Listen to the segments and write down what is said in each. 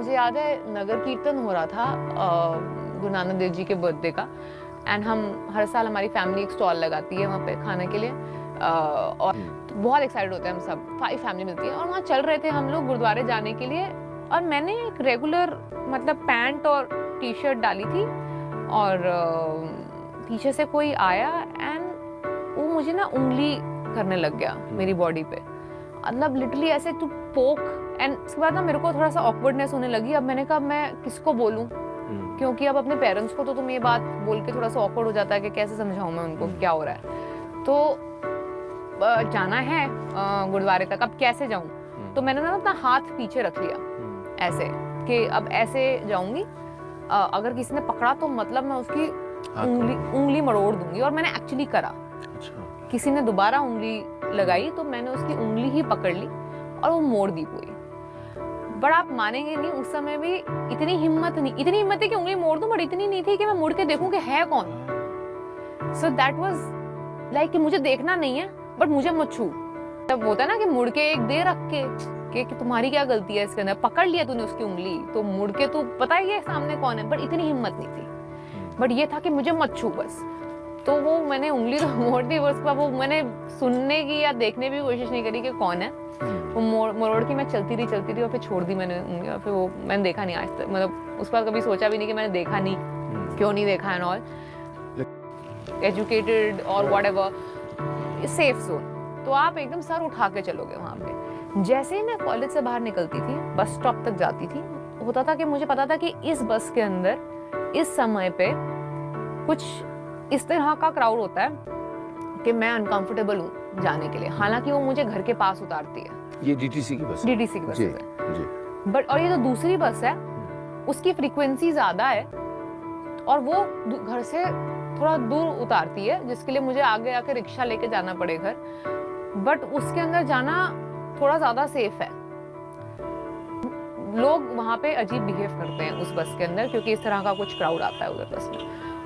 मुझे याद है नगर कीर्तन हो रहा था गुरु नानक देव जी के बर्थडे का, एंड हम हर साल हमारी फैमिली एक स्टॉल लगाती है वहाँ पे खाने के लिए, और तो बहुत एक्साइटेड होते हैं हम सब, 5 फैमिली मिलती है, और वहाँ चल रहे थे हम लोग गुरुद्वारे जाने के लिए, और मैंने एक रेगुलर मतलब पैंट और टी शर्ट डाली थी, और पीछे से कोई आया एंड वो मुझे ना उंगली करने लग गया मेरी बॉडी पे, मतलब लिटरली ऐसे टू पोक, एंड उसके बाद ना मेरे को थोड़ा सा ऑकवर्डनेस होने लगी। अब मैंने कहा मैं किसको बोलूं, क्योंकि अब अपने पेरेंट्स को तो तुम ये बात बोल के थोड़ा सा ऑकवर्ड हो जाता है कि कैसे समझाऊं मैं उनको क्या हो रहा है। तो जाना है गुरुद्वारे तक, अब कैसे जाऊं, तो मैंने ना अपना हाथ पीछे रख लिया ऐसे कि अब ऐसे जाऊंगी, अगर किसी ने पकड़ा तो मतलब मैं उसकी उंगली मरोड़ दूंगी, और मैंने एक्चुअली करा। किसी ने दोबारा उंगली लगाई तो मैंने उसकी उंगली ही पकड़ ली और वो मोड़ दी पूरी। बट आप मानेंगे नहीं, उस समय भी इतनी हिम्मत थी कि उंगली मोड़ दूं, बट इतनी नहीं थी कि मैं मुड़ के देखूं कि है कौन। सो दैट वाज लाइक कि मुझे देखना नहीं है बट मुझे मत छू। तब होता है ना कि मुड़ के एक दे रख के कि तुम्हारी क्या गलती है इसके अंदर, पकड़ लिया तूने उसकी उंगली तो मुड़ के तू पता ही है सामने कौन है, बट इतनी हिम्मत नहीं थी। बट ये था कि मुझे मत छू बस। तो वो मैंने उंगली तो मोड़ दी, उसके बाद वो मैंने सुनने की या देखने की कोशिश नहीं करी कि कौन है। वो मोड़ के मैं चलती रही और फिर छोड़ दी मैंने उंगली, और फिर वो मैंने देखा नहीं आज तक, मतलब उस पर कभी सोचा भी नहीं कि मैंने देखा नहीं, क्यों नहीं देखा एंड ऑल। एजुकेटेड और व्हाटएवर, सेफ जोन, तो आप एकदम सर उठा के चलोगे वहाँ पे। जैसे ही मैं कॉलेज से बाहर निकलती थी, बस स्टॉप तक जाती थी, होता था कि मुझे पता था कि इस बस के अंदर इस समय पे कुछ इस तरह का क्राउड होता है कि मैं अनकंफर्टेबल हूँ जाने के लिए, हालांकि वो मुझे घर के पास उतारती है। ये डीटीसी की बस है बट, और ये जो दूसरी बस है उसकी फ्रीक्वेंसी ज्यादा है और वो घर से थोड़ा दूर उतारती है, जिसके लिए मुझे आगे आके रिक्शा लेके जाना पड़े घर, बट उसके अंदर जाना थोड़ा ज्यादा सेफ है। लोग वहां पे अजीब बिहेव करते हैं उस बस के अंदर, क्योंकि इस तरह का कुछ क्राउड आता है उधर बस में।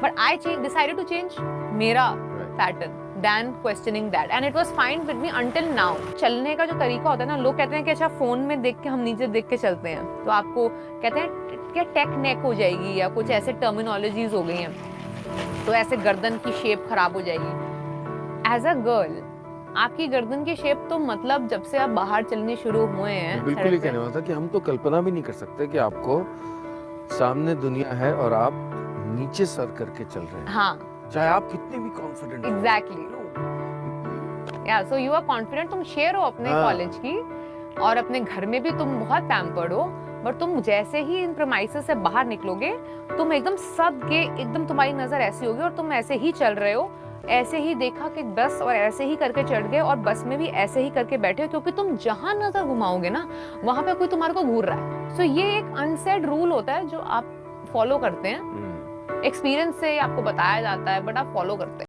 But I decided to change मेरा pattern than questioning that, and it was fine with me until now। चलने का जो तरीका होता है ना, लोग कहते हैं कि अच्छा फोन में देख के हम नीचे देख के चलते हैं, तो आपको कहते हैं क्या टेक नेक हो जाएगी या कुछ ऐसे टर्मिनोलॉजीज हो गई हैं, तो ऐसे गर्दन की शेप खराब हो जाएगी। एज अ गर्ल आपकी गर्दन की शेप तो मतलब जब से आप बाहर चलने शुरू हुए हैं, बिल्कुल ही कहने वाला था कि हम तो कल्पना भी नहीं कर सकते कि आपको सामने दुनिया है और आप नीचे सर करके चल रहे हैं। हाँ, चाहे आप कितने भी कॉन्फिडेंट हो। एग्जैक्टली, या सो यू आर कॉन्फिडेंट, तुम शेयर हो अपने कॉलेज की, और अपने घर में भी तुम बहुत पैम्पर्ड हो, बट तुम जैसे ही इन प्रेमाइसेस से बाहर निकलोगे तुम एकदम सद के, एकदम तुम्हारी नजर ऐसी होगी और तुम ऐसे ही चल रहे हो, ऐसे ही देखा कि बस, और ऐसे ही करके चढ़ गए, और बस में भी ऐसे ही करके बैठे हो, क्योंकि तुम जहां नजर घुमाओगे ना वहां पे कोई तुम्हारे को घूर रहा है। सो ये एक अनसेड रूल होता है जो आप फॉलो करते हैं, एक्सपीरियंस से आपको बताया जाता है बट आप फॉलो करते हैं।